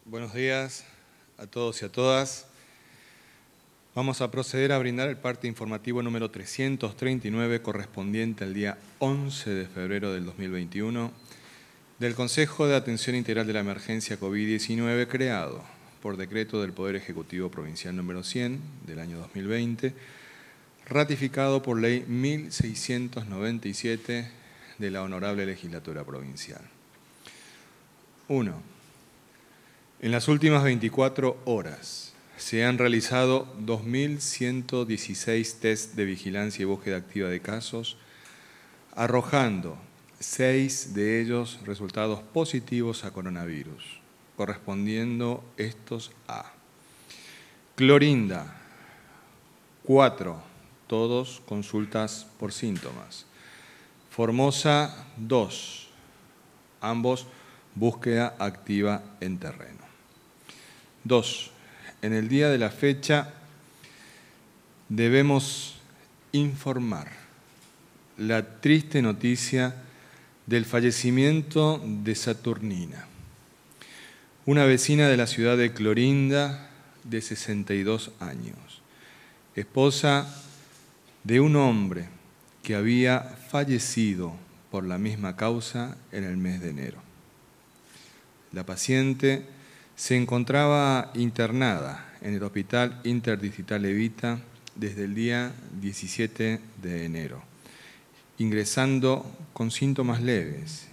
Buenos días a todos y a todas. Vamos a proceder a brindar el parte informativo número 339 correspondiente al día 11 de febrero del 2021 del Consejo de Atención Integral de la Emergencia COVID-19 creado por decreto del Poder Ejecutivo Provincial número 100 del año 2020, ratificado por ley 1697 de la Honorable Legislatura Provincial. 1. En las últimas 24 horas se han realizado 2.116 test de vigilancia y búsqueda activa de casos, arrojando 6 de ellos resultados positivos a coronavirus, correspondiendo estos a Clorinda, 4, todos consultas por síntomas. Formosa, 2, ambos búsqueda activa en terreno. 2. En el día de la fecha debemos informar la triste noticia del fallecimiento de Saturnina, una vecina de la ciudad de Clorinda de 62 años, esposa de un hombre que había fallecido por la misma causa en el mes de enero. La paciente se encontraba internada en el Hospital Interdistrital Evita desde el día 17 de enero, ingresando con síntomas leves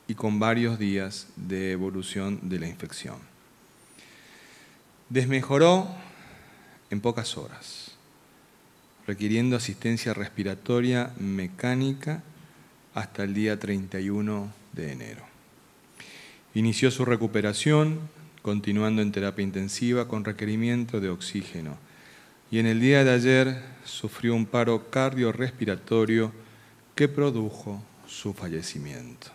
y con varios días de evolución de la infección. Desmejoró en pocas horas, requiriendo asistencia respiratoria mecánica hasta el día 31 de enero. Inició su recuperación, continuando en terapia intensiva con requerimiento de oxígeno, y en el día de ayer sufrió un paro cardiorrespiratorio que produjo su fallecimiento.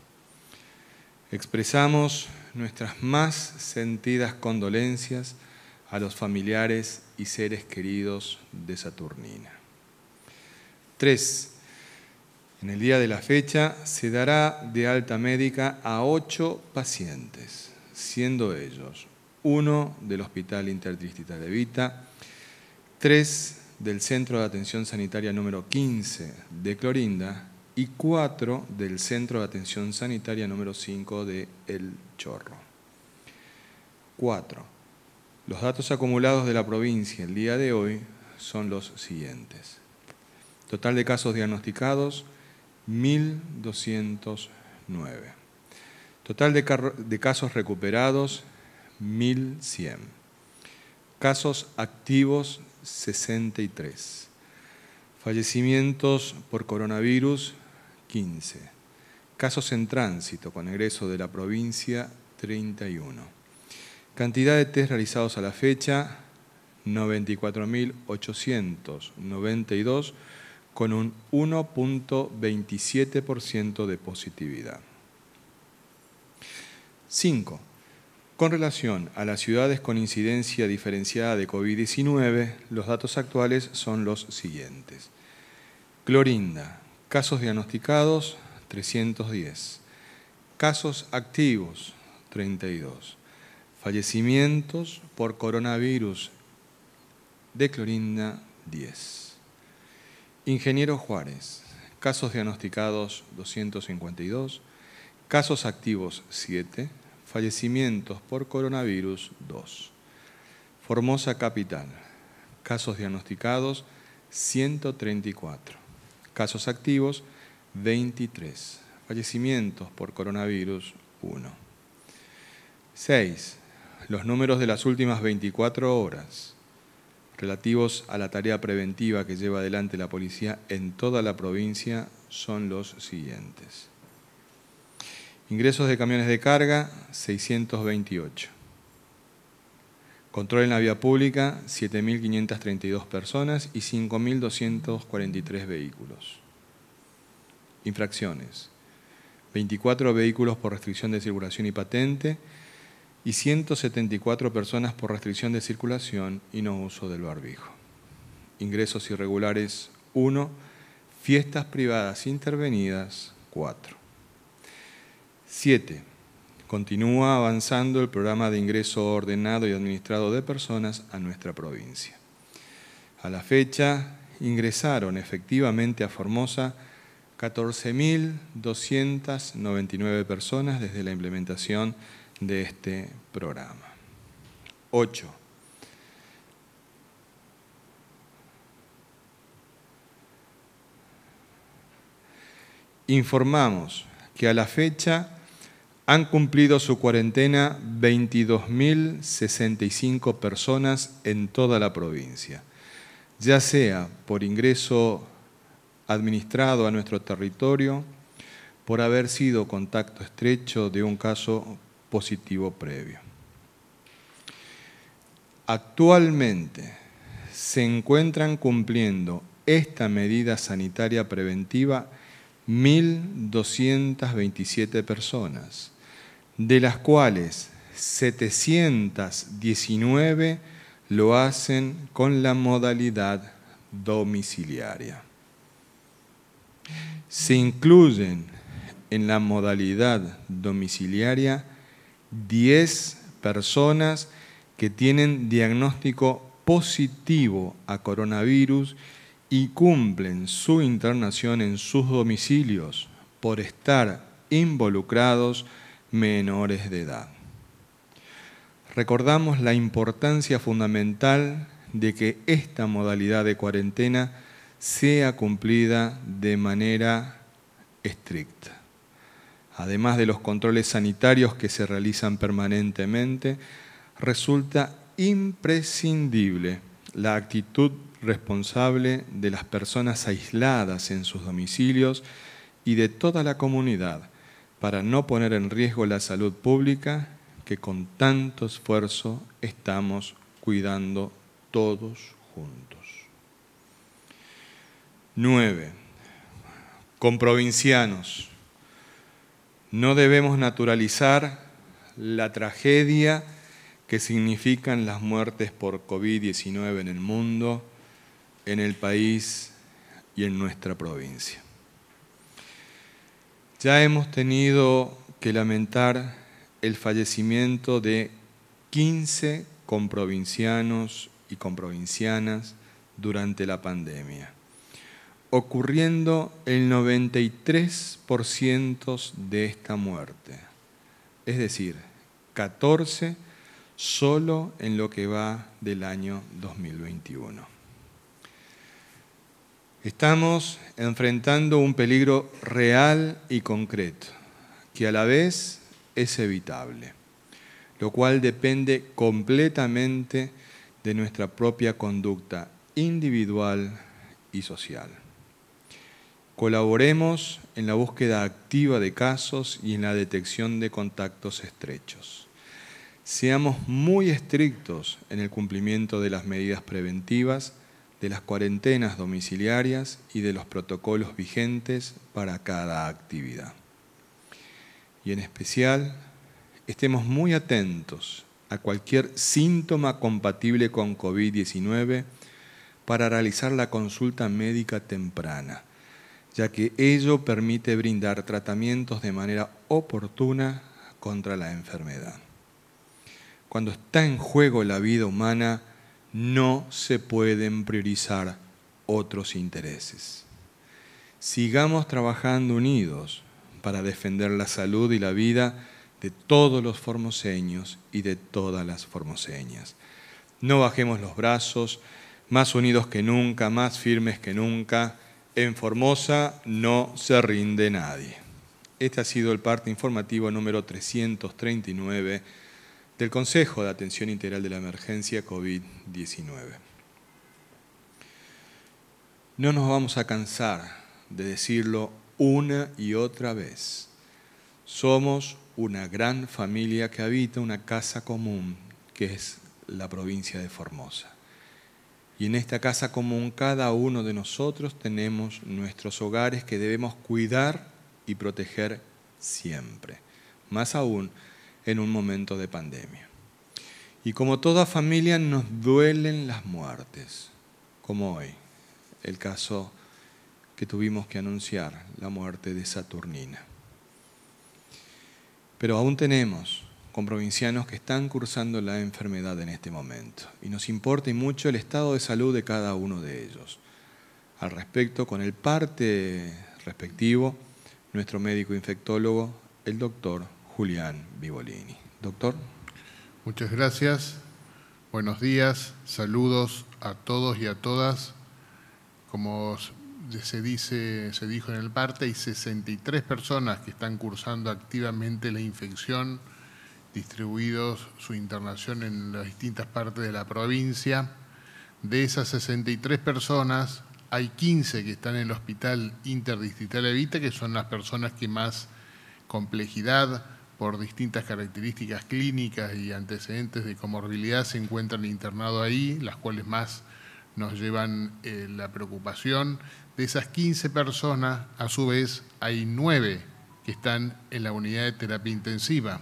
Expresamos nuestras más sentidas condolencias a los familiares y seres queridos de Saturnina. 3. En el día de la fecha se dará de alta médica a 8 pacientes, siendo ellos 1 del Hospital Interdistrital Evita, 3 del Centro de Atención Sanitaria número 15 de Clorinda y 4 del Centro de Atención Sanitaria número 5 de El Chorro. 4. Los datos acumulados de la provincia el día de hoy son los siguientes. Total de casos diagnosticados, 1.209. Total de casos recuperados, 1.100. Casos activos, 63. Fallecimientos por coronavirus, 15. Casos en tránsito con egreso de la provincia, 31. Cantidad de test realizados a la fecha, 94.892, con un 1.27% de positividad. 5. Con relación a las ciudades con incidencia diferenciada de COVID-19, los datos actuales son los siguientes. Clorinda, casos diagnosticados, 310. Casos activos, 32. Fallecimientos por coronavirus de Clorinda, 10. Ingeniero Juárez, casos diagnosticados 252, casos activos 7, fallecimientos por coronavirus 2. Formosa Capital, casos diagnosticados 134, casos activos 23, fallecimientos por coronavirus 1. 6. Los números de las últimas 24 horas relativos a la tarea preventiva que lleva adelante la policía en toda la provincia son los siguientes. Ingresos de camiones de carga, 628. Control en la vía pública, 7.532 personas y 5.243 vehículos. Infracciones, 24 vehículos por restricción de circulación y patente, y 174 personas por restricción de circulación y no uso del barbijo. Ingresos irregulares, 1. Fiestas privadas intervenidas, 4. 7. continúa avanzando el programa de ingreso ordenado y administrado de personas a nuestra provincia. A la fecha, ingresaron efectivamente a Formosa 14.299 personas desde la implementación de este programa. 8. Informamos que a la fecha han cumplido su cuarentena 22.065 personas en toda la provincia, ya sea por ingreso administrado a nuestro territorio, por haber sido contacto estrecho de un caso positivo previo. Actualmente se encuentran cumpliendo esta medida sanitaria preventiva 1.227 personas, de las cuales 719 lo hacen con la modalidad domiciliaria. Se incluyen en la modalidad domiciliaria 10 personas que tienen diagnóstico positivo a coronavirus y cumplen su internación en sus domicilios por estar involucrados menores de edad. Recordamos la importancia fundamental de que esta modalidad de cuarentena sea cumplida de manera estricta. Además de los controles sanitarios que se realizan permanentemente, resulta imprescindible la actitud responsable de las personas aisladas en sus domicilios y de toda la comunidad para no poner en riesgo la salud pública que con tanto esfuerzo estamos cuidando todos juntos. 9. Comprovincianos, no debemos naturalizar la tragedia que significan las muertes por COVID-19 en el mundo, en el país y en nuestra provincia. Ya hemos tenido que lamentar el fallecimiento de 15 comprovincianos y comprovincianas durante la pandemia, ocurriendo el 93% de esta muerte, es decir, 14 solo en lo que va del año 2021. Estamos enfrentando un peligro real y concreto, que a la vez es evitable, lo cual depende completamente de nuestra propia conducta individual y social. Colaboremos en la búsqueda activa de casos y en la detección de contactos estrechos. Seamos muy estrictos en el cumplimiento de las medidas preventivas, de las cuarentenas domiciliarias y de los protocolos vigentes para cada actividad. Y en especial, estemos muy atentos a cualquier síntoma compatible con COVID-19 para realizar la consulta médica temprana, ya que ello permite brindar tratamientos de manera oportuna contra la enfermedad. Cuando está en juego la vida humana, no se pueden priorizar otros intereses. Sigamos trabajando unidos para defender la salud y la vida de todos los formoseños y de todas las formoseñas. No bajemos los brazos, más unidos que nunca, más firmes que nunca. En Formosa no se rinde nadie. Este ha sido el parte informativo número 339 del Consejo de Atención Integral de la Emergencia COVID-19. No nos vamos a cansar de decirlo una y otra vez. Somos una gran familia que habita una casa común, que es la provincia de Formosa. Y en esta casa común cada uno de nosotros tenemos nuestros hogares que debemos cuidar y proteger siempre, más aún en un momento de pandemia. Y como toda familia nos duelen las muertes, como hoy, el caso que tuvimos que anunciar, la muerte de Saturnina. Pero aún tenemos comprovincianos que están cursando la enfermedad en este momento y nos importa y mucho el estado de salud de cada uno de ellos. Al respecto, con el parte respectivo, nuestro médico infectólogo, el doctor Julián Vivolini. Doctor. Muchas gracias. Buenos días, saludos a todos y a todas. Como se dijo en el parte, hay 63 personas que están cursando activamente la infección, distribuidos su internación en las distintas partes de la provincia. De esas 63 personas, hay 15 que están en el Hospital Interdistrital Evita, que son las personas que más complejidad, por distintas características clínicas y antecedentes de comorbilidad, se encuentran internados ahí, las cuales más nos llevan la preocupación. De esas 15 personas, a su vez, hay 9 que están en la unidad de terapia intensiva.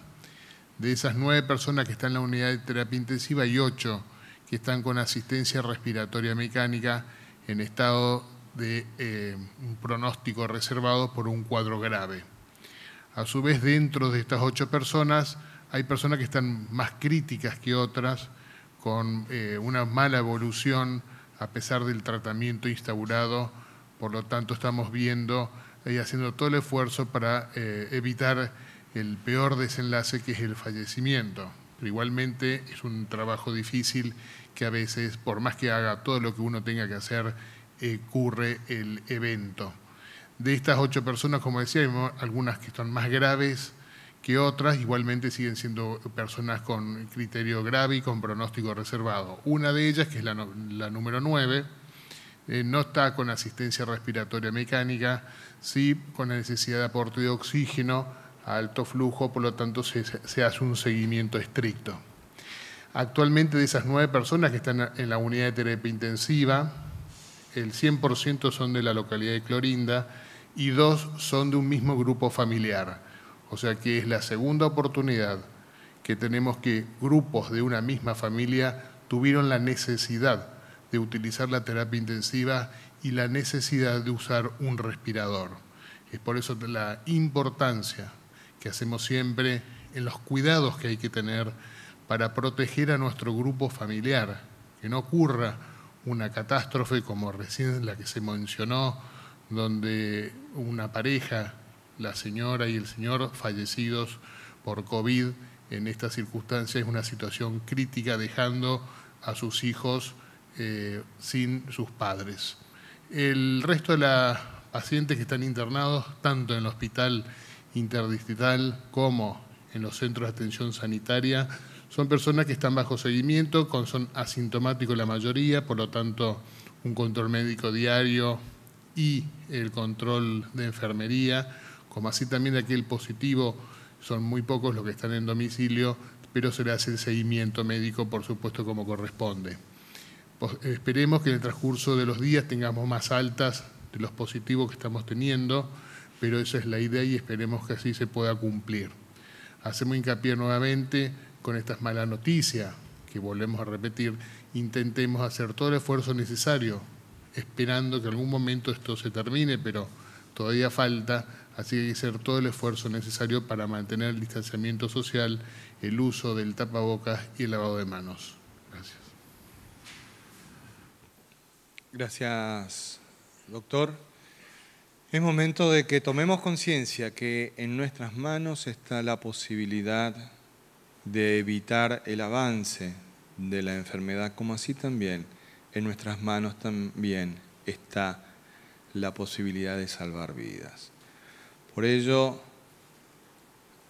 De esas 9 personas que están en la unidad de terapia intensiva, hay 8 que están con asistencia respiratoria mecánica en estado de un pronóstico reservado por un cuadro grave. A su vez, dentro de estas 8 personas, hay personas que están más críticas que otras, con una mala evolución a pesar del tratamiento instaurado. Por lo tanto, estamos viendo y haciendo todo el esfuerzo para evitar el peor desenlace, que es el fallecimiento. Pero igualmente es un trabajo difícil que a veces, por más que haga todo lo que uno tenga que hacer, ocurre el evento. De estas 8 personas, como decía, hay algunas que están más graves que otras, igualmente siguen siendo personas con criterio grave y con pronóstico reservado. Una de ellas, que es la número 9, no está con asistencia respiratoria mecánica, sí con la necesidad de aporte de oxígeno a alto flujo, por lo tanto se hace un seguimiento estricto. Actualmente, de esas 9 personas que están en la unidad de terapia intensiva, el 100% son de la localidad de Clorinda y 2 son de un mismo grupo familiar. O sea que es la segunda oportunidad que tenemos que grupos de una misma familia tuvieron la necesidad de utilizar la terapia intensiva y la necesidad de usar un respirador. Es por eso la importancia que hacemos siempre en los cuidados que hay que tener para proteger a nuestro grupo familiar, que no ocurra una catástrofe como recién la que se mencionó, donde una pareja, la señora y el señor, fallecidos por COVID. En estas circunstancias es una situación crítica, dejando a sus hijos sin sus padres. El resto de los pacientes que están internados, tanto en el hospital interdistrital como en los centros de atención sanitaria, son personas que están bajo seguimiento, son asintomáticos la mayoría, por lo tanto un control médico diario y el control de enfermería, como así también de aquel positivo, son muy pocos los que están en domicilio, pero se le hace el seguimiento médico, por supuesto, como corresponde. Esperemos que en el transcurso de los días tengamos más altas de los positivos que estamos teniendo, pero esa es la idea y esperemos que así se pueda cumplir. Hacemos hincapié nuevamente con estas malas noticias, que volvemos a repetir, intentemos hacer todo el esfuerzo necesario, esperando que en algún momento esto se termine, pero todavía falta, así que hay que hacer todo el esfuerzo necesario para mantener el distanciamiento social, el uso del tapabocas y el lavado de manos. Gracias. Gracias, doctor. Es momento de que tomemos conciencia que en nuestras manos está la posibilidad de evitar el avance de la enfermedad, como así también en nuestras manos también está la posibilidad de salvar vidas. Por ello,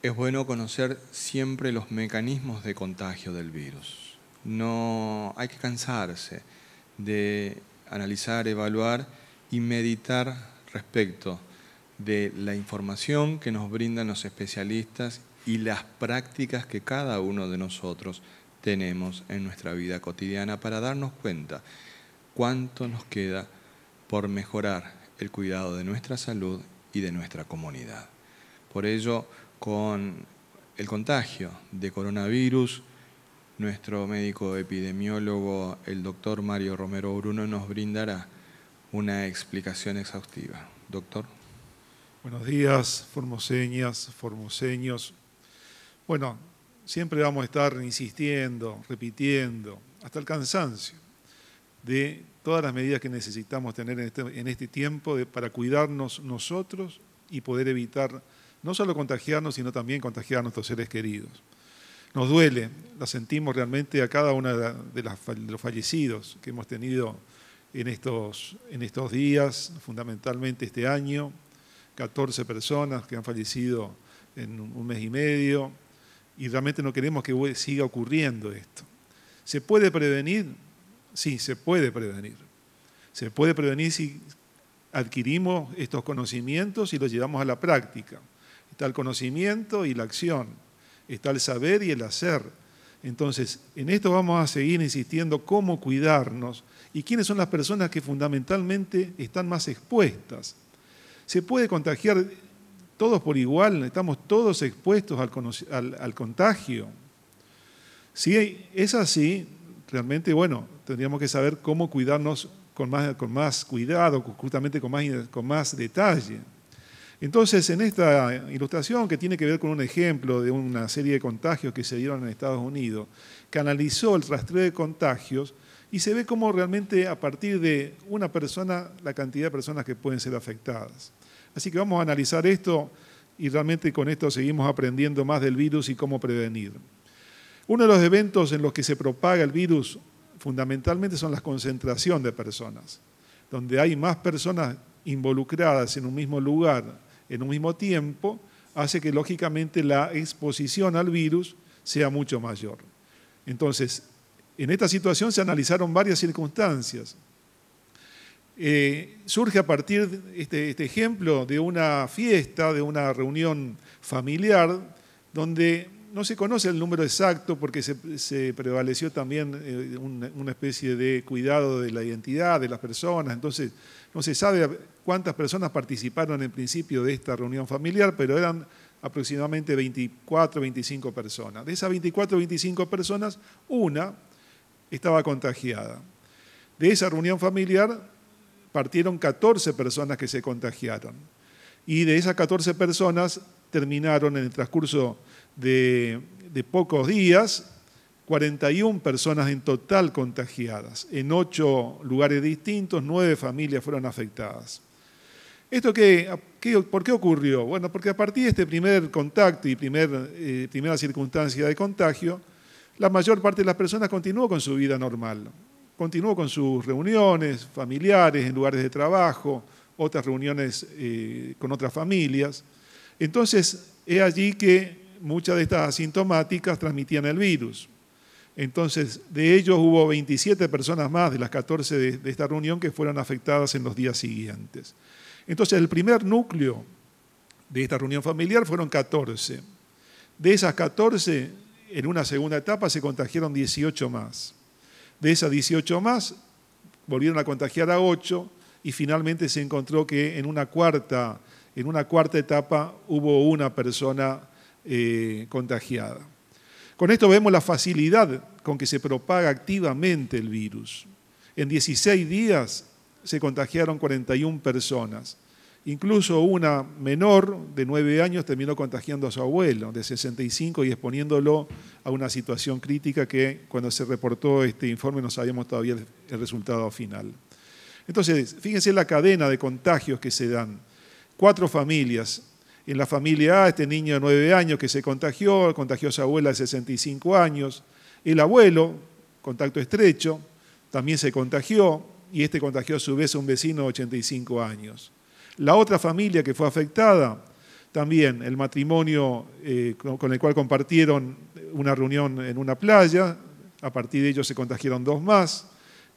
es bueno conocer siempre los mecanismos de contagio del virus. No hay que cansarse de analizar, evaluar y meditar respecto de la información que nos brindan los especialistas y las prácticas que cada uno de nosotros tenemos en nuestra vida cotidiana para darnos cuenta cuánto nos queda por mejorar el cuidado de nuestra salud y de nuestra comunidad. Por ello, con el contagio de coronavirus, nuestro médico epidemiólogo, el doctor Mario Romero Bruno, nos brindará una explicación exhaustiva. Doctor. Buenos días, formoseñas, formoseños. Bueno, siempre vamos a estar insistiendo, repitiendo, hasta el cansancio, de todas las medidas que necesitamos tener en este tiempo para cuidarnos nosotros y poder evitar no solo contagiarnos, sino también contagiar a nuestros seres queridos. Nos duele, la sentimos realmente a cada uno de los fallecidos que hemos tenido en estos días, fundamentalmente este año, 14 personas que han fallecido en un mes y medio, y realmente no queremos que siga ocurriendo esto. ¿Se puede prevenir? Sí, se puede prevenir. Se puede prevenir si adquirimos estos conocimientos y los llevamos a la práctica. Está el conocimiento y la acción, está el saber y el hacer. Entonces, en esto vamos a seguir insistiendo cómo cuidarnos y quiénes son las personas que fundamentalmente están más expuestas. Se puede contagiar todos por igual, estamos todos expuestos al contagio. Si es así, realmente, bueno, tendríamos que saber cómo cuidarnos con más cuidado, justamente con más detalle. Entonces, en esta ilustración, que tiene que ver con un ejemplo de una serie de contagios que se dieron en Estados Unidos, que analizó el rastreo de contagios y se ve cómo realmente a partir de una persona, la cantidad de personas que pueden ser afectadas. Así que vamos a analizar esto y realmente con esto seguimos aprendiendo más del virus y cómo prevenir. Uno de los eventos en los que se propaga el virus fundamentalmente son las concentraciones de personas, donde hay más personas involucradas en un mismo lugar, en un mismo tiempo, hace que lógicamente la exposición al virus sea mucho mayor. Entonces, en esta situación se analizaron varias circunstancias. Surge a partir de este ejemplo de una fiesta, de una reunión familiar, donde no se conoce el número exacto porque se prevaleció también una especie de cuidado de la identidad de las personas, entonces no se sabe cuántas personas participaron en principio de esta reunión familiar, pero eran aproximadamente 24 o 25 personas. De esas 24 o 25 personas, una estaba contagiada. De esa reunión familiar partieron 14 personas que se contagiaron. Y de esas 14 personas terminaron en el transcurso de pocos días, 41 personas en total contagiadas. En 8 lugares distintos, 9 familias fueron afectadas. ¿Esto por qué ocurrió? Bueno, porque a partir de este primer contacto y primera circunstancia de contagio, la mayor parte de las personas continuó con su vida normal. Continuó con sus reuniones familiares, en lugares de trabajo, otras reuniones con otras familias. Entonces, es allí que muchas de estas asintomáticas transmitían el virus. Entonces, de ellos hubo 27 personas más de las 14 de esta reunión que fueron afectadas en los días siguientes. Entonces, el primer núcleo de esta reunión familiar fueron 14. De esas 14, en una segunda etapa se contagiaron 18 más. De esas 18 más, volvieron a contagiar a 8 y finalmente se encontró que en una cuarta etapa hubo una persona contagiada. Con esto vemos la facilidad con que se propaga activamente el virus. En 16 días se contagiaron 41 personas. Incluso una menor de 9 años terminó contagiando a su abuelo de 65 y exponiéndolo a una situación crítica que cuando se reportó este informe no sabíamos todavía el resultado final. Entonces, fíjense la cadena de contagios que se dan. 4 familias. En la familia A, este niño de 9 años que se contagió a su abuela de 65 años. El abuelo, contacto estrecho, también se contagió y este contagió a su vez a un vecino de 85 años. La otra familia que fue afectada, también el matrimonio con el cual compartieron una reunión en una playa, a partir de ellos se contagiaron 2 más,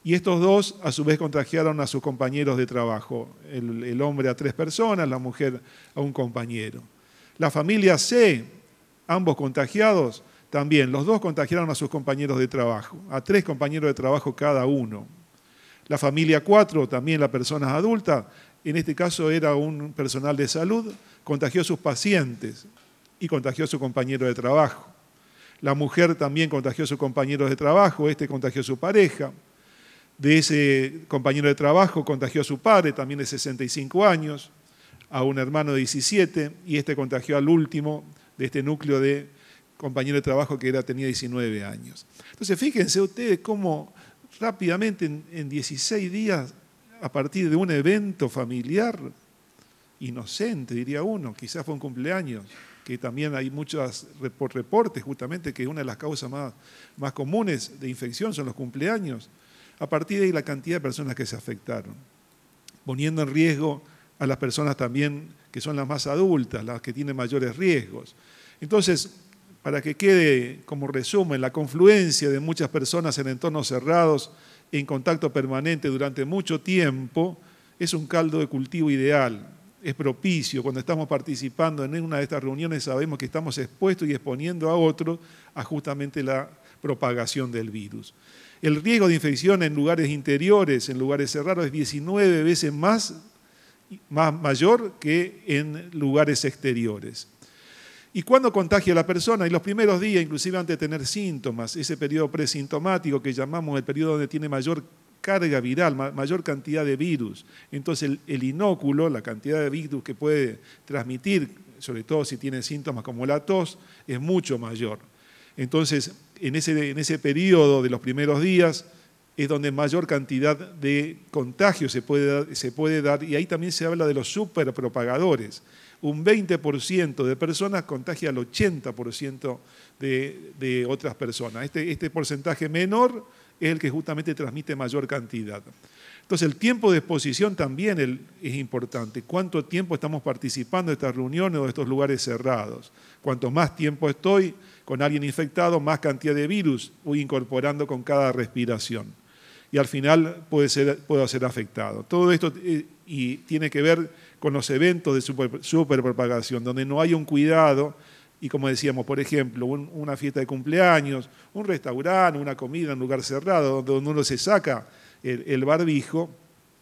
y estos 2 a su vez contagiaron a sus compañeros de trabajo, el hombre a 3 personas, la mujer a un compañero. La familia C, ambos contagiados, también los 2 contagiaron a sus compañeros de trabajo, a 3 compañeros de trabajo cada uno. La familia 4, también las personas adultas, en este caso era un personal de salud, contagió a sus pacientes y contagió a su compañero de trabajo. La mujer también contagió a sus compañeros de trabajo, este contagió a su pareja. De ese compañero de trabajo contagió a su padre, también de 65 años, a un hermano de 17, y este contagió al último de este núcleo de compañero de trabajo que tenía 19 años. Entonces, fíjense ustedes cómo rápidamente, en 16 días, a partir de un evento familiar, inocente, diría uno, quizás fue un cumpleaños, que también hay muchos reportes justamente que una de las causas más comunes de infección son los cumpleaños. A partir de ahí la cantidad de personas que se afectaron, poniendo en riesgo a las personas también que son las más adultas, las que tienen mayores riesgos. Entonces, para que quede como resumen, la confluencia de muchas personas en entornos cerrados, en contacto permanente durante mucho tiempo, es un caldo de cultivo ideal. Es propicio. Cuando estamos participando en una de estas reuniones sabemos que estamos expuestos y exponiendo a otros a justamente la propagación del virus. El riesgo de infección en lugares interiores, en lugares cerrados, es 19 veces más mayor que en lugares exteriores. ¿Y cuándo contagia a la persona? En los primeros días, inclusive antes de tener síntomas, ese periodo presintomático que llamamos el periodo donde tiene mayor carga viral, mayor cantidad de virus. Entonces el inóculo, la cantidad de virus que puede transmitir, sobre todo si tiene síntomas como la tos, es mucho mayor. Entonces, en ese periodo de los primeros días es donde mayor cantidad de contagio se puede dar, y ahí también se habla de los superpropagadores. Un 20% de personas contagia al 80% de otras personas. Este porcentaje menor es el que justamente transmite mayor cantidad. Entonces, el tiempo de exposición también es importante. ¿Cuánto tiempo estamos participando de estas reuniones o de estos lugares cerrados? Cuanto más tiempo estoy con alguien infectado, más cantidad de virus voy incorporando con cada respiración. Y al final puedo ser afectado. Todo esto y tiene que ver con los eventos de superpropagación, donde no hay un cuidado. Y como decíamos, por ejemplo, una fiesta de cumpleaños, un restaurante, una comida en un lugar cerrado, donde uno se saca el barbijo,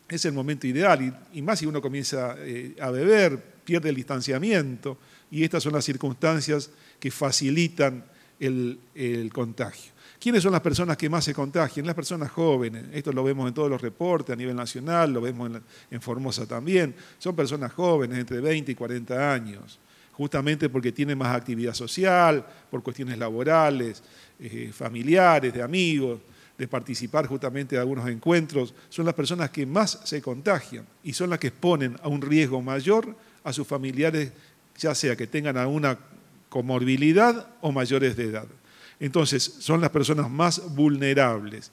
es el momento ideal. Y más si uno comienza a beber, pierde el distanciamiento, y estas son las circunstancias que facilitan el contagio. ¿Quiénes son las personas que más se contagian? Las personas jóvenes. Esto lo vemos en todos los reportes a nivel nacional, lo vemos en Formosa también. Son personas jóvenes, entre 20 y 40 años. Justamente porque tienen más actividad social, por cuestiones laborales, familiares, de amigos, de participar justamente de algunos encuentros, son las personas que más se contagian y son las que exponen a un riesgo mayor a sus familiares, ya sea que tengan alguna comorbilidad o mayores de edad. Entonces, son las personas más vulnerables.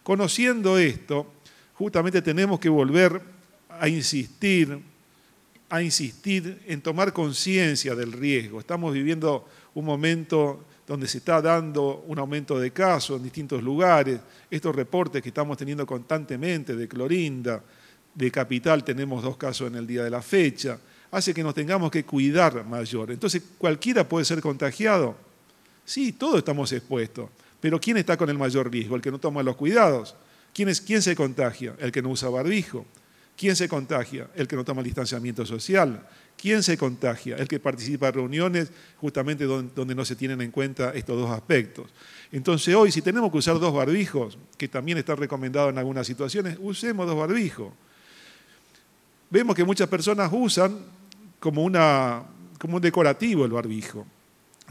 Conociendo esto, justamente tenemos que volver a insistir en tomar conciencia del riesgo. Estamos viviendo un momento donde se está dando un aumento de casos en distintos lugares. Estos reportes que estamos teniendo constantemente de Clorinda, de Capital tenemos 2 casos en el día de la fecha, hace que nos tengamos que cuidar mayor. Entonces, ¿cualquiera puede ser contagiado? Sí, todos estamos expuestos, pero ¿quién está con el mayor riesgo? El que no toma los cuidados. ¿Quién se contagia? El que no usa barbijo. ¿Quién se contagia? El que no toma el distanciamiento social. ¿Quién se contagia? El que participa en reuniones justamente donde no se tienen en cuenta estos 2 aspectos. Entonces hoy, si tenemos que usar 2 barbijos, que también está recomendado en algunas situaciones, usemos 2 barbijos. Vemos que muchas personas usan como un decorativo el barbijo.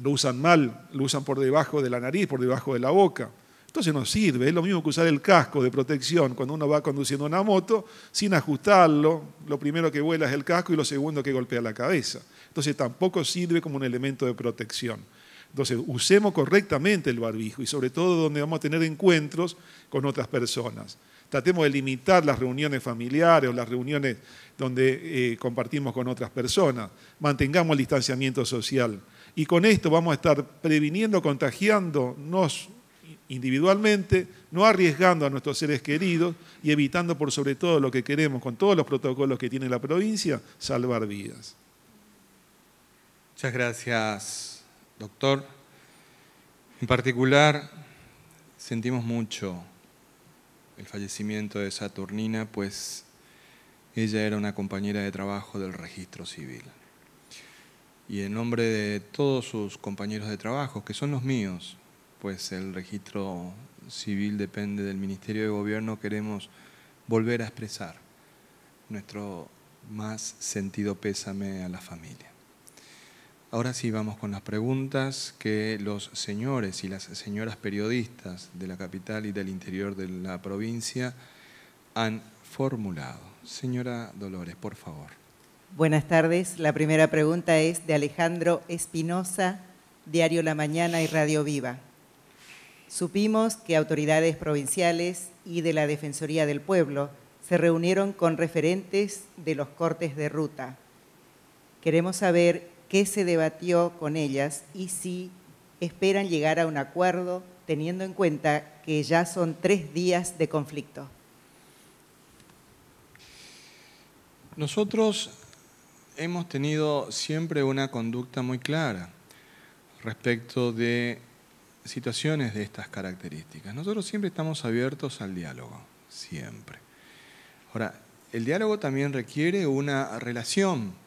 Lo usan mal, lo usan por debajo de la nariz, por debajo de la boca. Entonces no sirve, es lo mismo que usar el casco de protección cuando uno va conduciendo una moto sin ajustarlo. Lo primero que vuela es el casco y lo segundo que golpea la cabeza. Entonces tampoco sirve como un elemento de protección. Entonces usemos correctamente el barbijo y sobre todo donde vamos a tener encuentros con otras personas. Tratemos de limitar las reuniones familiares o las reuniones donde compartimos con otras personas. Mantengamos el distanciamiento social. Y con esto vamos a estar previniendo, contagiándonos individualmente, no arriesgando a nuestros seres queridos y evitando por sobre todo lo que queremos, con todos los protocolos que tiene la provincia, salvar vidas. Muchas gracias, doctor. En particular, sentimos mucho el fallecimiento de Saturnina, pues ella era una compañera de trabajo del registro civil. Y en nombre de todos sus compañeros de trabajo, que son los míos, pues el registro civil depende del Ministerio de Gobierno, queremos volver a expresar nuestro más sentido pésame a la familia. Ahora sí vamos con las preguntas que los señores y las señoras periodistas de la capital y del interior de la provincia han formulado. Señora Dolores, por favor. Buenas tardes. La primera pregunta es de Alejandro Espinosa, Diario La Mañana y Radio Viva. Supimos que autoridades provinciales y de la Defensoría del Pueblo se reunieron con referentes de los cortes de ruta. Queremos saber qué se debatió con ellas y si esperan llegar a un acuerdo, teniendo en cuenta que ya son 3 días de conflicto. Nosotros hemos tenido siempre una conducta muy clara respecto de situaciones de estas características. Nosotros siempre estamos abiertos al diálogo, siempre. Ahora, el diálogo también requiere una relación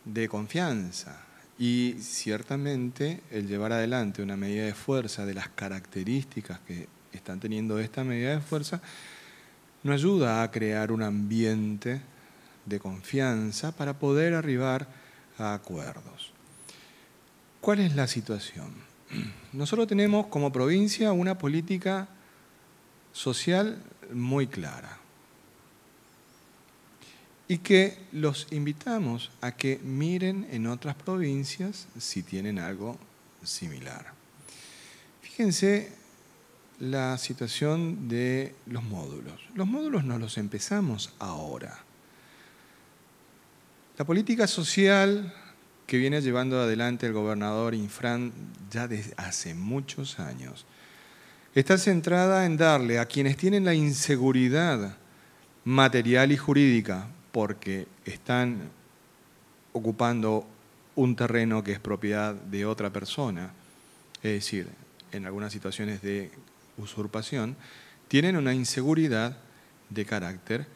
de confianza y ciertamente el llevar adelante una medida de fuerza de las características que están teniendo esta medida de fuerza nos ayuda a crear un ambiente de confianza para poder arribar a acuerdos. ¿Cuál es la situación? Nosotros tenemos como provincia una política social muy clara y que los invitamos a que miren en otras provincias si tienen algo similar. Fíjense la situación de los módulos. Los módulos no los empezamos ahora. La política social que viene llevando adelante el gobernador Infran ya desde hace muchos años está centrada en darle a quienes tienen la inseguridad material y jurídica porque están ocupando un terreno que es propiedad de otra persona, es decir, en algunas situaciones de usurpación, tienen una inseguridad de carácter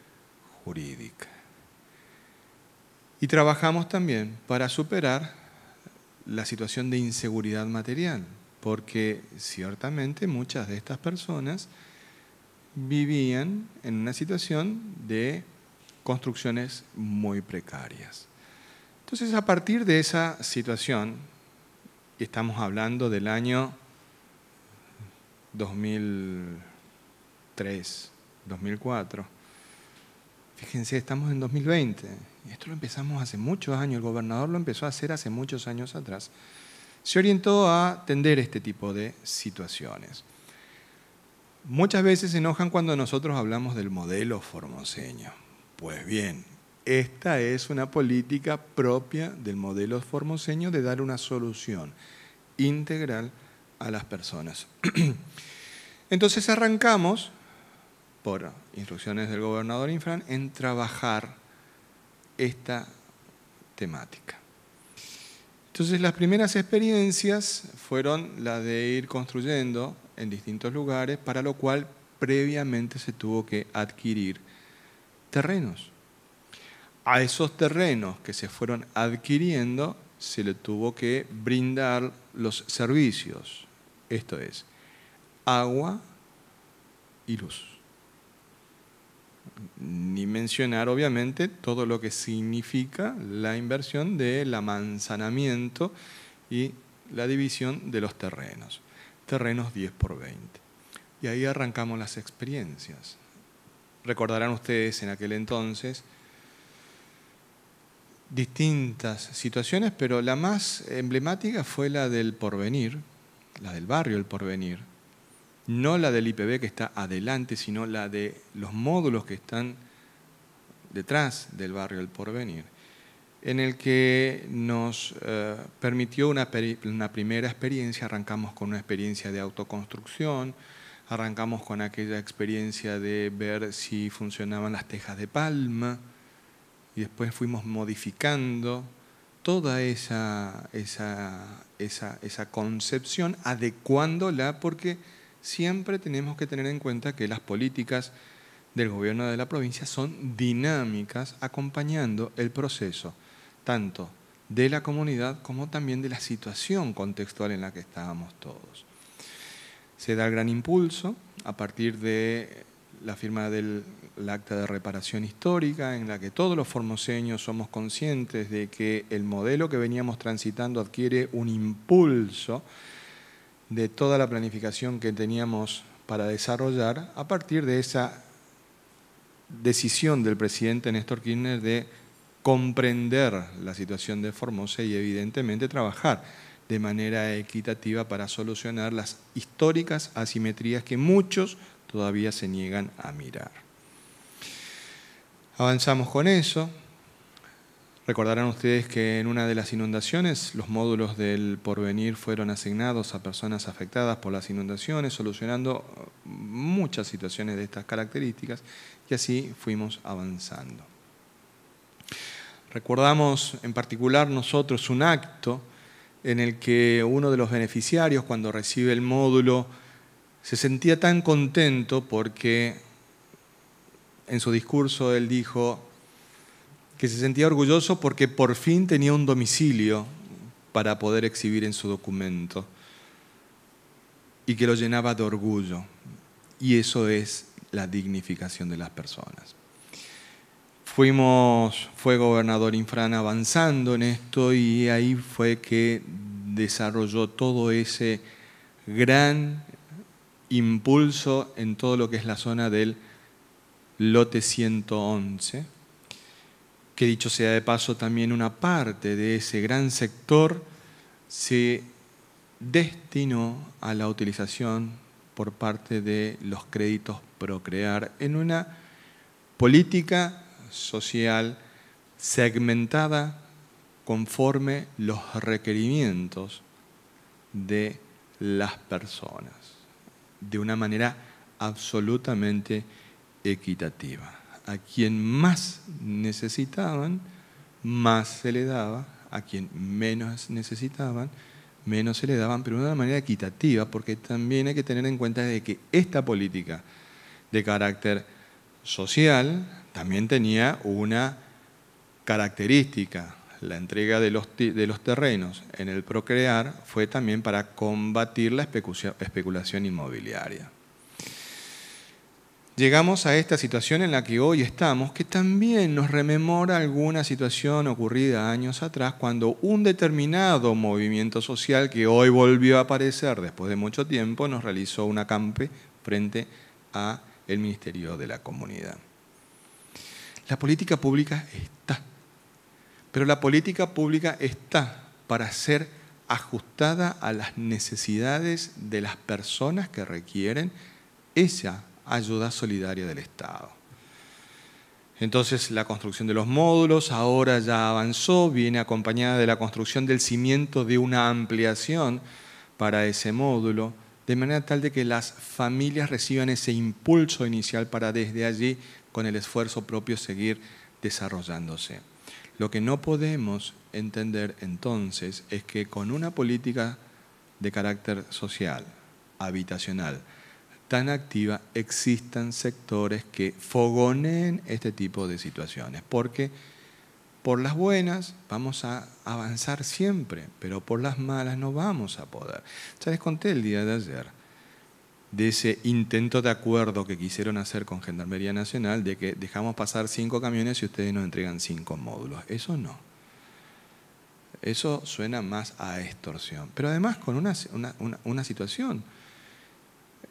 jurídico. Y trabajamos también para superar la situación de inseguridad material, porque ciertamente muchas de estas personas vivían en una situación de construcciones muy precarias. Entonces, a partir de esa situación, estamos hablando del año 2003, 2004, fíjense, estamos en 2020, esto lo empezamos hace muchos años, el gobernador lo empezó a hacer hace muchos años atrás. Se orientó a atender este tipo de situaciones. Muchas veces se enojan cuando nosotros hablamos del modelo formoseño. Pues bien, esta es una política propia del modelo formoseño de dar una solución integral a las personas. Entonces arrancamos, por instrucciones del gobernador Infran, en trabajar esta temática. Entonces las primeras experiencias fueron las de ir construyendo en distintos lugares, para lo cual previamente se tuvo que adquirir terrenos. A esos terrenos que se fueron adquiriendo se le tuvo que brindar los servicios, esto es, agua y luz. Ni mencionar, obviamente, todo lo que significa la inversión del amanzanamiento y la división de los terrenos. Terrenos 10 por 20. Y ahí arrancamos las experiencias. Recordarán ustedes en aquel entonces distintas situaciones, pero la más emblemática fue la del Porvenir, la del barrio El Porvenir. No la del IPB que está adelante, sino la de los módulos que están detrás del barrio El Porvenir, en el que nos permitió una primera experiencia. Arrancamos con una experiencia de autoconstrucción, arrancamos con aquella experiencia de ver si funcionaban las tejas de palma, y después fuimos modificando toda esa concepción, adecuándola, porque siempre tenemos que tener en cuenta que las políticas del gobierno de la provincia son dinámicas, acompañando el proceso tanto de la comunidad como también de la situación contextual en la que estábamos todos. Se da el gran impulso a partir de la firma del acta de reparación histórica, en la que todos los formoseños somos conscientes de que el modelo que veníamos transitando adquiere un impulso de toda la planificación que teníamos para desarrollar a partir de esa decisión del presidente Néstor Kirchner de comprender la situación de Formosa y evidentemente trabajar de manera equitativa para solucionar las históricas asimetrías que muchos todavía se niegan a mirar. Avanzamos con eso. Recordarán ustedes que en una de las inundaciones los módulos del Porvenir fueron asignados a personas afectadas por las inundaciones, solucionando muchas situaciones de estas características y así fuimos avanzando. Recordamos en particular nosotros un acto en el que uno de los beneficiarios, cuando recibe el módulo, se sentía tan contento porque en su discurso él dijo que se sentía orgulloso porque por fin tenía un domicilio para poder exhibir en su documento y que lo llenaba de orgullo. Y eso es la dignificación de las personas. Fue gobernador Infran avanzando en esto y ahí fue que desarrolló todo ese gran impulso en todo lo que es la zona del lote 111, que dicho sea de paso también una parte de ese gran sector se destinó a la utilización por parte de los créditos Procrear en una política social segmentada conforme los requerimientos de las personas, de una manera absolutamente equitativa. A quien más necesitaban, más se le daba, a quien menos necesitaban, menos se le daban, pero de una manera equitativa, porque también hay que tener en cuenta de que esta política de carácter social también tenía una característica. La entrega de los terrenos en el Procrear fue también para combatir la especulación inmobiliaria. Llegamos a esta situación en la que hoy estamos, que también nos rememora alguna situación ocurrida años atrás, cuando un determinado movimiento social que hoy volvió a aparecer después de mucho tiempo, nos realizó un acampe frente al Ministerio de la Comunidad. La política pública está, pero la política pública está para ser ajustada a las necesidades de las personas que requieren esa ayuda solidaria del Estado. Entonces la construcción de los módulos ahora ya avanzó, viene acompañada de la construcción del cimiento de una ampliación para ese módulo, de manera tal de que las familias reciban ese impulso inicial para desde allí, con el esfuerzo propio, seguir desarrollándose. Lo que no podemos entender entonces es que con una política de carácter social, habitacional, tan activa, existan sectores que fogoneen este tipo de situaciones, porque por las buenas vamos a avanzar siempre, pero por las malas no vamos a poder. Ya les conté el día de ayer de ese intento de acuerdo que quisieron hacer con Gendarmería Nacional de que dejamos pasar 5 camiones y ustedes nos entregan 5 módulos. Eso no. Eso suena más a extorsión, pero además con una situación.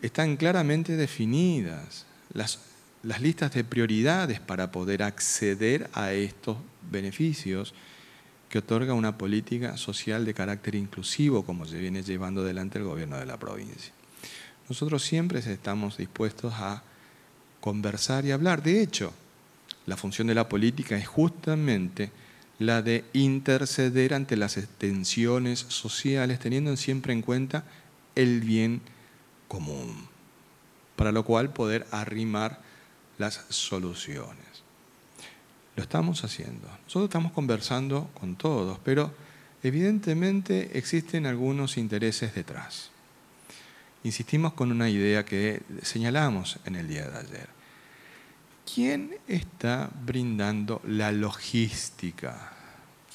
Están claramente definidas las listas de prioridades para poder acceder a estos beneficios que otorga una política social de carácter inclusivo, como se viene llevando adelante el gobierno de la provincia. Nosotros siempre estamos dispuestos a conversar y hablar. De hecho, la función de la política es justamente la de interceder ante las tensiones sociales, teniendo siempre en cuenta el bien común, para lo cual poder arrimar las soluciones. Lo estamos haciendo. Nosotros estamos conversando con todos, pero evidentemente existen algunos intereses detrás. Insistimos con una idea que señalamos en el día de ayer. ¿Quién está brindando la logística?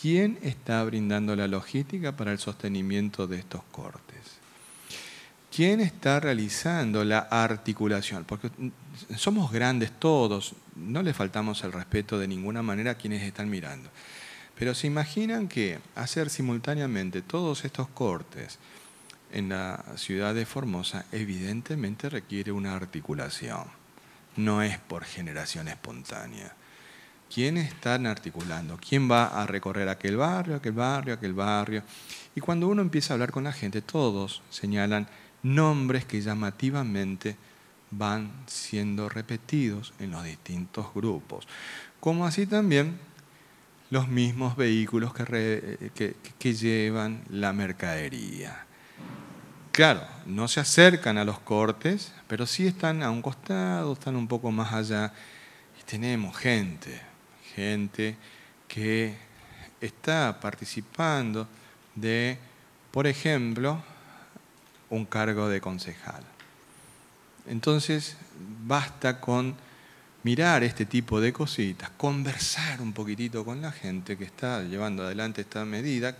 ¿Quién está brindando la logística para el sostenimiento de estos cortes? ¿quién está realizando la articulación? Porque somos grandes todos, no le faltamos el respeto de ninguna manera a quienes están mirando. Pero se imaginan que hacer simultáneamente todos estos cortes en la ciudad de Formosa evidentemente requiere una articulación. No es por generación espontánea. ¿Quién están articulando? ¿Quién va a recorrer aquel barrio, aquel barrio, aquel barrio? Y cuando uno empieza a hablar con la gente, todos señalan nombres que llamativamente van siendo repetidos en los distintos grupos. Como así también los mismos vehículos que llevan la mercadería. Claro, no se acercan a los cortes, pero sí están a un costado, están un poco más allá. Y tenemos gente que está participando de, por ejemplo, un cargo de concejal. Entonces, basta con mirar este tipo de cositas, conversar un poquitito con la gente que está llevando adelante esta medida,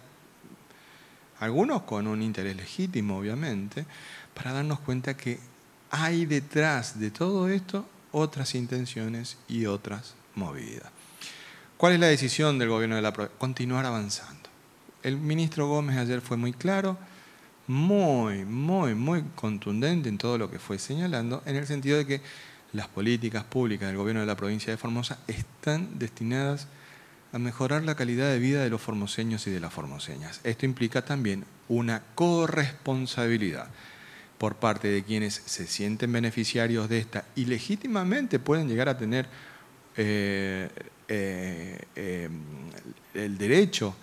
algunos con un interés legítimo, obviamente, para darnos cuenta que hay detrás de todo esto otras intenciones y otras movidas. ¿Cuál es la decisión del gobierno de la provincia? Continuar avanzando. El ministro Gómez ayer fue muy claro, muy contundente en todo lo que fue señalando, en el sentido de que las políticas públicas del gobierno de la provincia de Formosa están destinadas a mejorar la calidad de vida de los formoseños y de las formoseñas. Esto implica también una corresponsabilidad por parte de quienes se sienten beneficiarios de esta y legítimamente pueden llegar a tener el derecho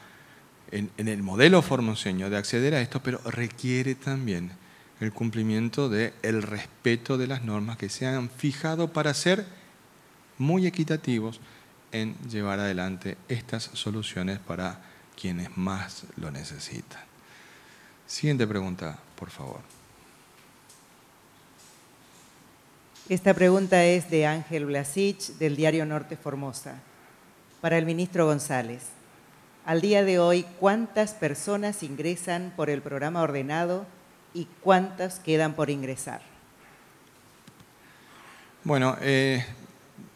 en el modelo formoseño de acceder a esto, pero requiere también el cumplimiento del respeto de las normas que se han fijado para ser muy equitativos en llevar adelante estas soluciones para quienes más lo necesitan. Siguiente pregunta, por favor. Esta pregunta es de Ángel Blasich, del diario Norte Formosa. Para el ministro González. Al día de hoy, ¿cuántas personas ingresan por el programa ordenado y cuántas quedan por ingresar? Bueno,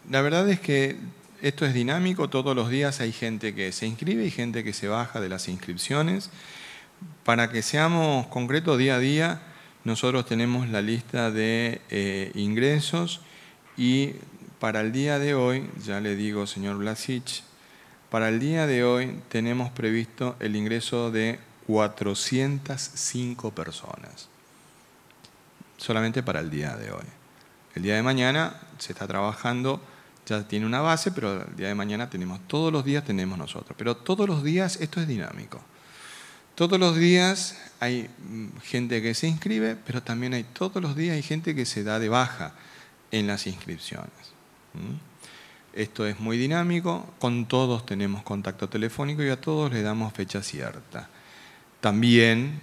la verdad es que esto es dinámico, todos los días hay gente que se inscribe y gente que se baja de las inscripciones. Para que seamos concretos día a día, nosotros tenemos la lista de ingresos y para el día de hoy, ya le digo, señor Blasich, para el día de hoy tenemos previsto el ingreso de 405 personas, solamente para el día de hoy. El día de mañana se está trabajando, ya tiene una base, pero el día de mañana todos los días tenemos nosotros. Pero todos los días esto es dinámico. Todos los días hay gente que se inscribe, pero también todos los días hay gente que se da de baja en las inscripciones. Esto es muy dinámico, con todos tenemos contacto telefónico y a todos le damos fecha cierta. También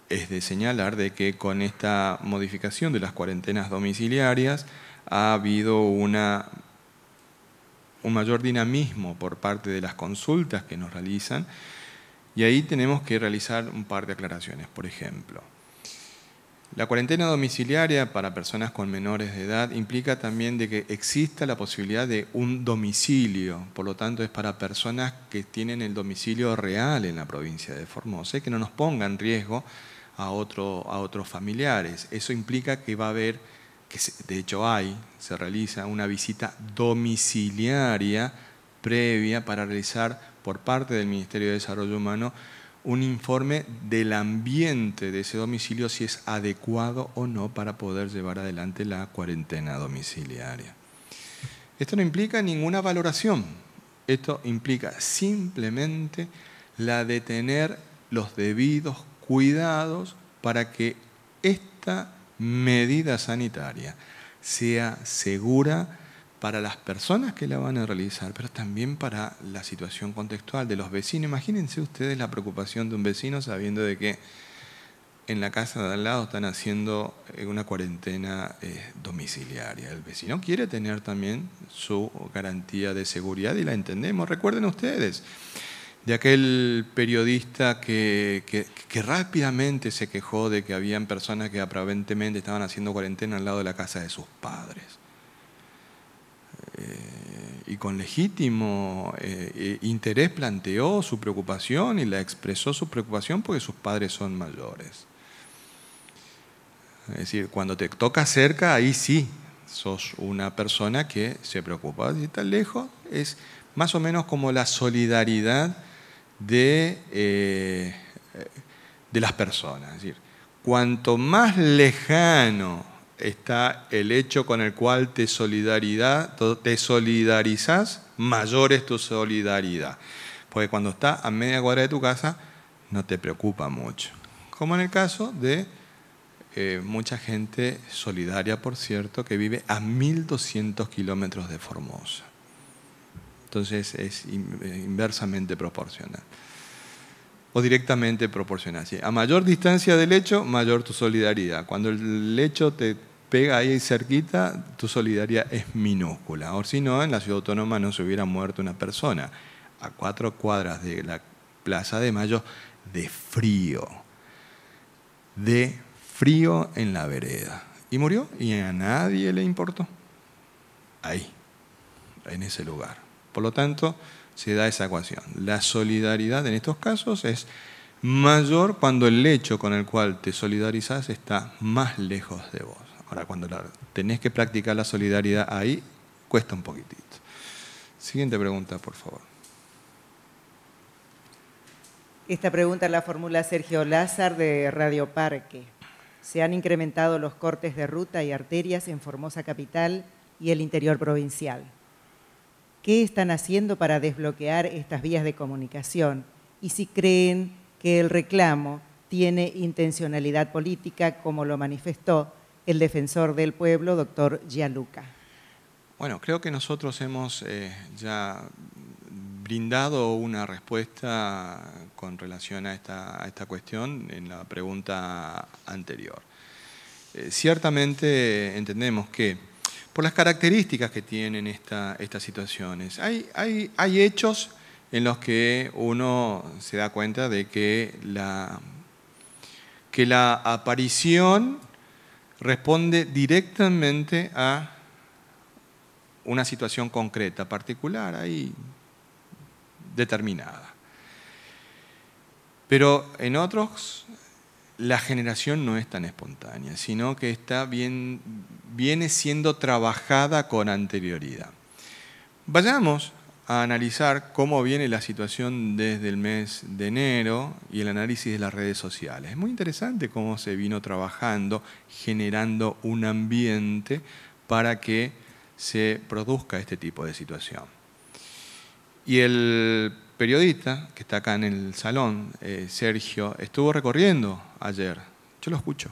es de señalar de que con esta modificación de las cuarentenas domiciliarias ha habido un mayor dinamismo por parte de las consultas que nos realizan y ahí tenemos que realizar un par de aclaraciones. Por ejemplo, la cuarentena domiciliaria para personas con menores de edad implica también de que exista la posibilidad de un domicilio, por lo tanto es para personas que tienen el domicilio real en la provincia de Formosa y que no nos ponga en riesgo a otros familiares. Eso implica que va a haber, de hecho se realiza una visita domiciliaria previa para realizar por parte del Ministerio de Desarrollo Humano un informe del ambiente de ese domicilio, si es adecuado o no para poder llevar adelante la cuarentena domiciliaria. Esto no implica ninguna valoración, esto implica simplemente la de tener los debidos cuidados para que esta medida sanitaria sea segura para las personas que la van a realizar, pero también para la situación contextual de los vecinos. Imagínense ustedes la preocupación de un vecino sabiendo de que en la casa de al lado están haciendo una cuarentena domiciliaria. El vecino quiere tener también su garantía de seguridad y la entendemos. Recuerden ustedes, de aquel periodista que rápidamente se quejó de que habían personas que aparentemente estaban haciendo cuarentena al lado de la casa de sus padres. Y con legítimo interés planteó su preocupación y la expresó su preocupación porque sus padres son mayores. Es decir, cuando te toca cerca, ahí sí sos una persona que se preocupa. Si estás lejos, es más o menos como la solidaridad de las personas. Es decir, cuanto más lejano está el hecho con el cual te solidarizás, mayor es tu solidaridad. Porque cuando está a media cuadra de tu casa, no te preocupa mucho. Como en el caso de mucha gente solidaria, por cierto, que vive a 1.200 kilómetros de Formosa. Entonces es inversamente proporcional. O directamente proporcional. ¿Sí? A mayor distancia del hecho, mayor tu solidaridad. Cuando el hecho te pega ahí cerquita, tu solidaridad es minúscula. O si no, en la ciudad autónoma no se hubiera muerto una persona a 4 cuadras de la Plaza de Mayo de frío. De frío en la vereda. Y murió y a nadie le importó. Ahí, en ese lugar. Por lo tanto, se da esa ecuación. La solidaridad en estos casos es mayor cuando el hecho con el cual te solidarizás está más lejos de vos. Ahora, cuando tenés que practicar la solidaridad ahí, cuesta un poquitito. Siguiente pregunta, por favor. Esta pregunta la formula Sergio Lázar de Radio Parque. Se han incrementado los cortes de ruta y arterias en Formosa Capital y el interior provincial. ¿Qué están haciendo para desbloquear estas vías de comunicación? Y si creen que el reclamo tiene intencionalidad política, como lo manifestó el defensor del pueblo, doctor Gianluca. Bueno, creo que nosotros hemos ya brindado una respuesta con relación a esta cuestión en la pregunta anterior. Ciertamente entendemos que por las características que tienen estas situaciones. Hay hechos en los que uno se da cuenta de que la aparición responde directamente a una situación concreta, particular, ahí determinada. Pero en otros la generación no es tan espontánea, sino que viene siendo trabajada con anterioridad. Vayamos a analizar cómo viene la situación desde el mes de enero y el análisis de las redes sociales. Es muy interesante cómo se vino trabajando, generando un ambiente para que se produzca este tipo de situación. Y el periodista que está acá en el salón, Sergio, estuvo recorriendo ayer. Yo lo escucho.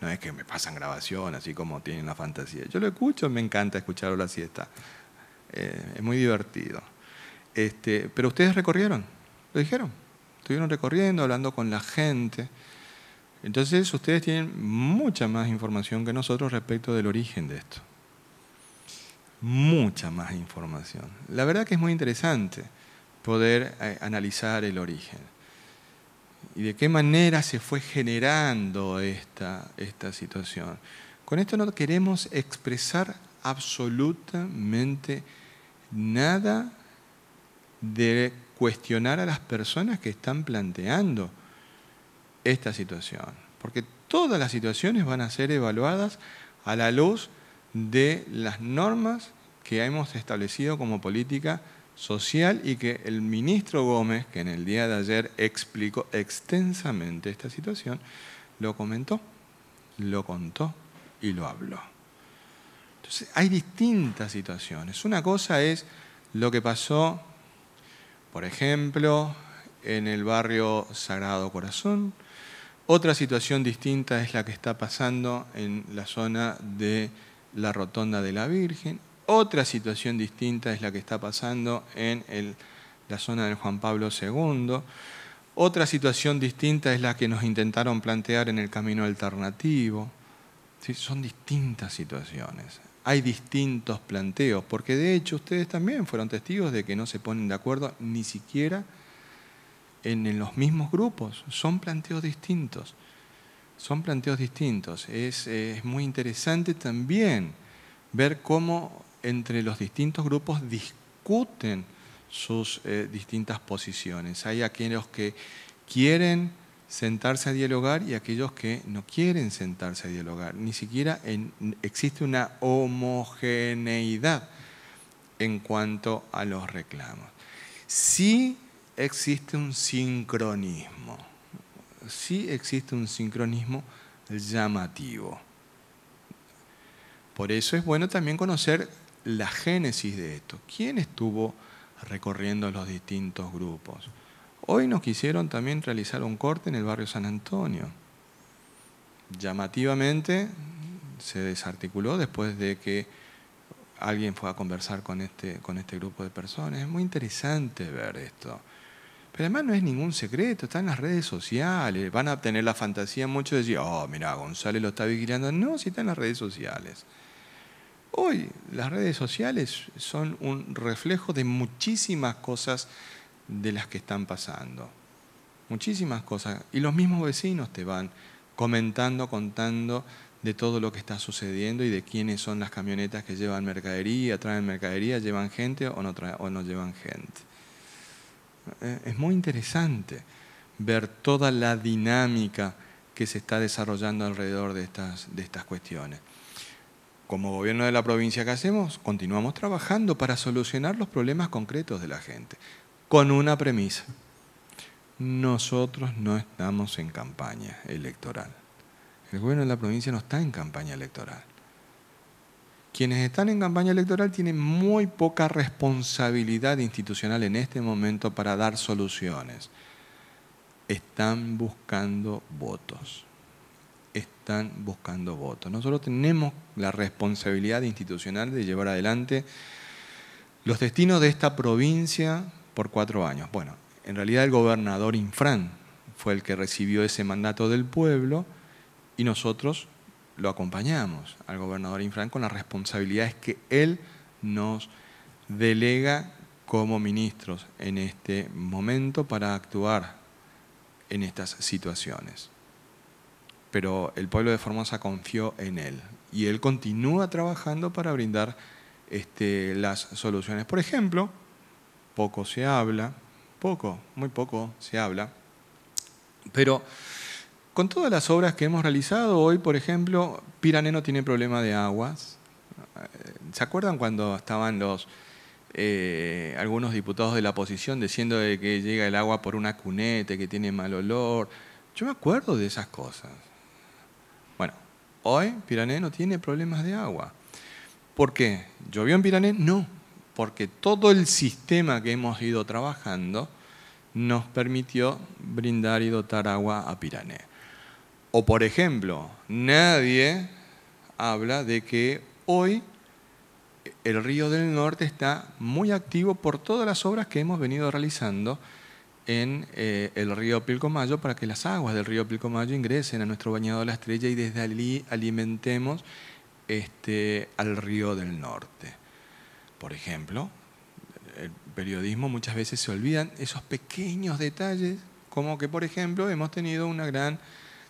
No es que me pasan grabación, así como tienen la fantasía. Yo lo escucho, me encanta escucharlo la siesta. Es muy divertido. Pero ustedes recorrieron, lo dijeron. Estuvieron recorriendo, hablando con la gente. Entonces ustedes tienen mucha más información que nosotros respecto del origen de esto. Mucha más información. La verdad que es muy interesante poder analizar el origen y de qué manera se fue generando esta situación. Con esto no queremos expresar absolutamente nada de cuestionar a las personas que están planteando esta situación, porque todas las situaciones van a ser evaluadas a la luz de las normas que hemos establecido como política social y que el ministro Gómez, que en el día de ayer explicó extensamente esta situación, lo comentó, lo contó y lo habló. Entonces, hay distintas situaciones. Una cosa es lo que pasó, por ejemplo, en el barrio Sagrado Corazón. Otra situación distinta es la que está pasando en la zona de la Rotonda de la Virgen. Otra situación distinta es la que está pasando en la zona del Juan Pablo II. Otra situación distinta es la que nos intentaron plantear en el camino alternativo. ¿Sí? Son distintas situaciones. Hay distintos planteos, porque de hecho ustedes también fueron testigos de que no se ponen de acuerdo ni siquiera en los mismos grupos, son planteos distintos. Son planteos distintos. Es muy interesante también ver cómo entre los distintos grupos discuten sus distintas posiciones. Hay aquellos que quieren sentarse a dialogar y aquellos que no quieren sentarse a dialogar. Ni siquiera existe una homogeneidad en cuanto a los reclamos. Sí existe un sincronismo. Sí existe un sincronismo llamativo. Por eso es bueno también conocer la génesis de esto. ¿Quién estuvo recorriendo los distintos grupos? Hoy nos quisieron también realizar un corte en el barrio San Antonio. Llamativamente se desarticuló después de que alguien fue a conversar con este grupo de personas. Es muy interesante ver esto. Pero además no es ningún secreto, está en las redes sociales. Van a tener la fantasía mucho de decir, oh, mira, González lo está vigilando. No, si está en las redes sociales. Hoy las redes sociales son un reflejo de muchísimas cosas de las que están pasando. Muchísimas cosas. Y los mismos vecinos te van comentando, contando de todo lo que está sucediendo y de quiénes son las camionetas que llevan mercadería, traen mercadería, llevan gente o no llevan gente. Es muy interesante ver toda la dinámica que se está desarrollando alrededor de estas cuestiones. Como gobierno de la provincia, ¿qué hacemos? Continuamos trabajando para solucionar los problemas concretos de la gente, con una premisa. Nosotros no estamos en campaña electoral. El gobierno de la provincia no está en campaña electoral. Quienes están en campaña electoral tienen muy poca responsabilidad institucional en este momento para dar soluciones. Están buscando votos. Están buscando votos. Nosotros tenemos la responsabilidad institucional de llevar adelante los destinos de esta provincia por 4 años. Bueno, en realidad el gobernador Infran fue el que recibió ese mandato del pueblo y nosotros lo acompañamos al gobernador Infran con las responsabilidades que él nos delega como ministros en este momento para actuar en estas situaciones. Pero el pueblo de Formosa confió en él y él continúa trabajando para brindar las soluciones. Por ejemplo, poco se habla, muy poco se habla, pero con todas las obras que hemos realizado hoy, por ejemplo, Pirané no tiene problema de aguas. ¿Se acuerdan cuando estaban algunos diputados de la oposición diciendo de que llega el agua por una cuneta, que tiene mal olor? Yo me acuerdo de esas cosas. Bueno, hoy Pirané no tiene problemas de agua. ¿Por qué? ¿Llovió en Pirané? No, porque todo el sistema que hemos ido trabajando nos permitió brindar y dotar agua a Pirané. O, por ejemplo, nadie habla de que hoy el Río del Norte está muy activo por todas las obras que hemos venido realizando en el río Pilcomayo para que las aguas del río Pilcomayo ingresen a nuestro bañado de la Estrella y desde allí alimentemos al Río del Norte. Por ejemplo, el periodismo muchas veces se olvidan esos pequeños detalles, como que, por ejemplo, hemos tenido una gran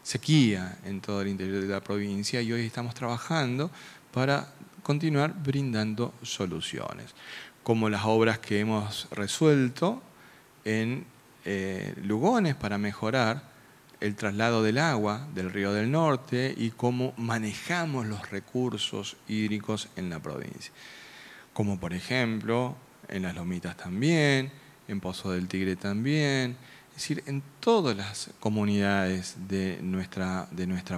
sequía en todo el interior de la provincia y hoy estamos trabajando para continuar brindando soluciones, como las obras que hemos resuelto en Lugones para mejorar el traslado del agua del Río del Norte y cómo manejamos los recursos hídricos en la provincia. Como por ejemplo en Las Lomitas también, en Pozo del Tigre también, es decir, en todas las comunidades de nuestra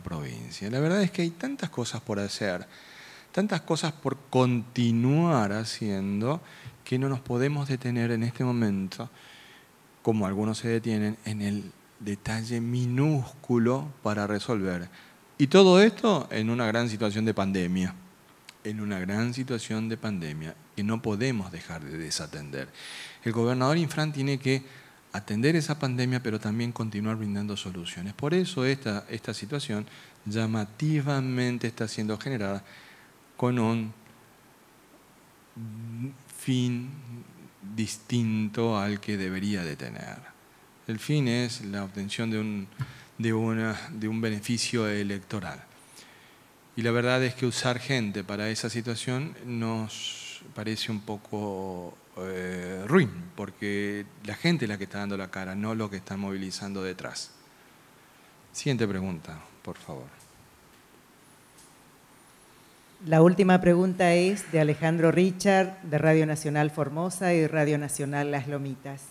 provincia. La verdad es que hay tantas cosas por hacer, tantas cosas por continuar haciendo, que no nos podemos detener en este momento, como algunos se detienen, en el detalle minúsculo para resolver. Y todo esto en una gran situación de pandemia. En una gran situación de pandemia que no podemos dejar de desatender. El gobernador Infran tiene que atender esa pandemia, pero también continuar brindando soluciones. Por eso esta situación llamativamente está siendo generada con un fin distinto al que debería de tener. El fin es la obtención de un beneficio electoral. Y la verdad es que usar gente para esa situación nos parece un poco ruin, porque la gente es la que está dando la cara, no lo que están movilizando detrás. Siguiente pregunta, por favor. La última pregunta es de Alejandro Richard, de Radio Nacional Formosa y Radio Nacional Las Lomitas.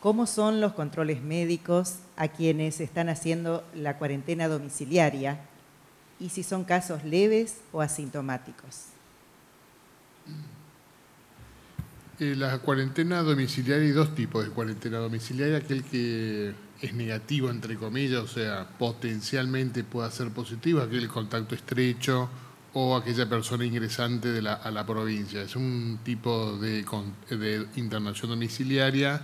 ¿Cómo son los controles médicos a quienes están haciendo la cuarentena domiciliaria y si son casos leves o asintomáticos? La cuarentena domiciliaria, hay dos tipos de cuarentena domiciliaria, aquel que es negativo, entre comillas, o sea, potencialmente puede ser positivo, aquel contacto estrecho o aquella persona ingresante a la provincia. Es un tipo de internación domiciliaria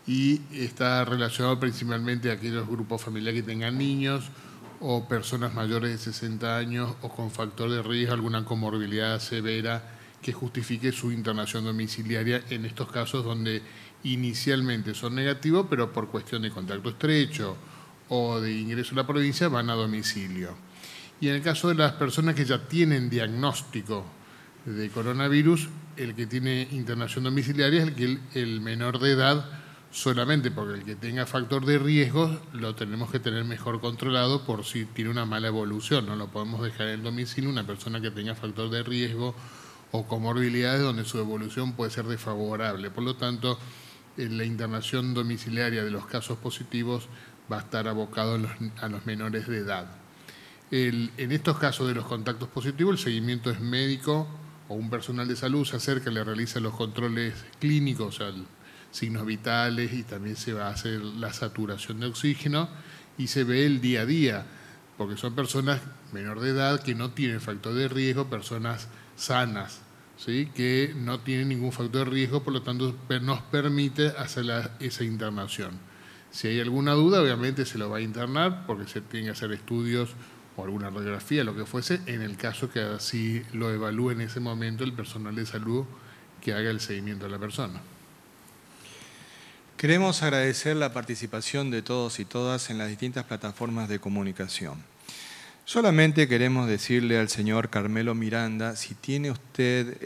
y está relacionado principalmente a aquellos grupos familiares que tengan niños o personas mayores de 60 años o con factor de riesgo, alguna comorbilidad severa que justifique su internación domiciliaria en estos casos donde inicialmente son negativos, pero por cuestión de contacto estrecho o de ingreso a la provincia van a domicilio. Y en el caso de las personas que ya tienen diagnóstico de coronavirus, el que tiene internación domiciliaria es el menor de edad solamente, porque el que tenga factor de riesgo lo tenemos que tener mejor controlado por si tiene una mala evolución. No lo podemos dejar en el domicilio una persona que tenga factor de riesgo o comorbilidades donde su evolución puede ser desfavorable. Por lo tanto, la internación domiciliaria de los casos positivos va a estar abocado a los menores de edad. En estos casos de los contactos positivos, el seguimiento es médico o un personal de salud se acerca, le realiza los controles clínicos, o sea, signos vitales, y también se va a hacer la saturación de oxígeno y se ve el día a día, porque son personas menor de edad que no tienen factor de riesgo, personas sanas, ¿sí?, que no tienen ningún factor de riesgo, por lo tanto nos permite hacer esa internación. Si hay alguna duda, obviamente se lo va a internar porque se tiene que hacer estudios o alguna radiografía, lo que fuese, en el caso que así lo evalúe en ese momento el personal de salud que haga el seguimiento de la persona. Queremos agradecer la participación de todos y todas en las distintas plataformas de comunicación. Solamente queremos decirle al señor Carmelo Miranda, si tiene usted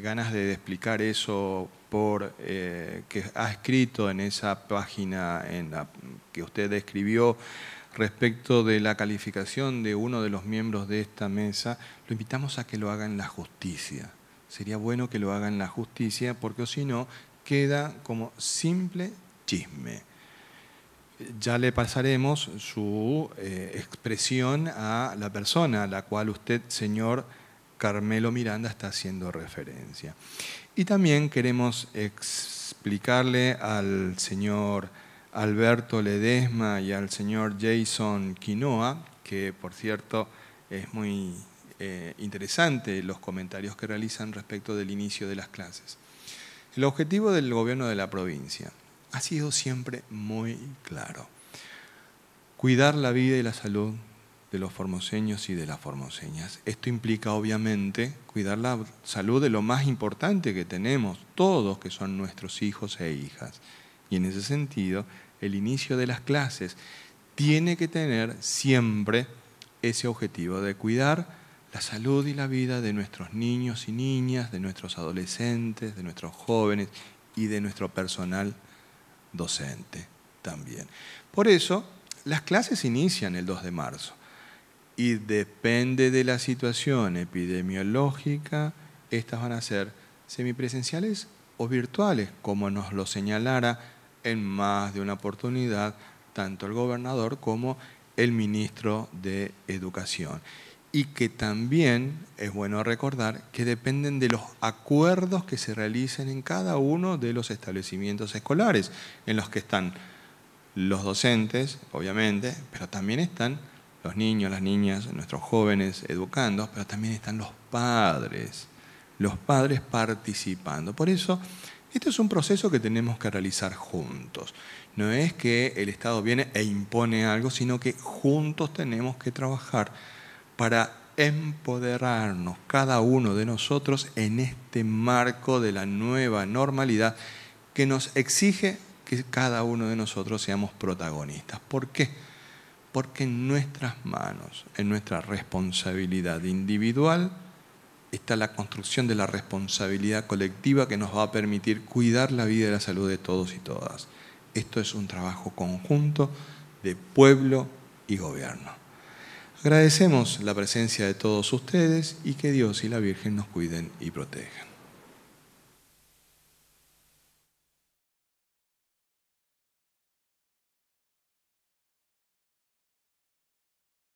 ganas de explicar eso que ha escrito en esa página que usted escribió respecto de la calificación de uno de los miembros de esta mesa, lo invitamos a que lo haga en la justicia. Sería bueno que lo haga en la justicia, porque si no, queda como simple chisme. Ya le pasaremos su expresión a la persona a la cual usted, señor Carmelo Miranda, está haciendo referencia. Y también queremos explicarle al señor Alberto Ledesma y al señor Jason Quinoa, que por cierto es muy interesante los comentarios que realizan respecto del inicio de las clases. El objetivo del gobierno de la provincia ha sido siempre muy claro: cuidar la vida y la salud de los formoseños y de las formoseñas. Esto implica, obviamente, cuidar la salud de lo más importante que tenemos todos, que son nuestros hijos e hijas. Y en ese sentido, el inicio de las clases tiene que tener siempre ese objetivo de cuidar la salud y la vida de nuestros niños y niñas, de nuestros adolescentes, de nuestros jóvenes y de nuestro personal docente también. Por eso, las clases inician el 2 de marzo y depende de la situación epidemiológica, estas van a ser semipresenciales o virtuales, como nos lo señalara en más de una oportunidad tanto el gobernador como el ministro de Educación. Y que también es bueno recordar que dependen de los acuerdos que se realicen en cada uno de los establecimientos escolares, en los que están los docentes, obviamente, pero también están los niños, las niñas, nuestros jóvenes educandos, pero también están los padres participando. Por eso, este es un proceso que tenemos que realizar juntos. No es que el Estado viene e impone algo, sino que juntos tenemos que trabajar para empoderarnos cada uno de nosotros en este marco de la nueva normalidad que nos exige que cada uno de nosotros seamos protagonistas. ¿Por qué? Porque en nuestras manos, en nuestra responsabilidad individual, está la construcción de la responsabilidad colectiva que nos va a permitir cuidar la vida y la salud de todos y todas. Esto es un trabajo conjunto de pueblo y gobierno. Agradecemos la presencia de todos ustedes y que Dios y la Virgen nos cuiden y protejan.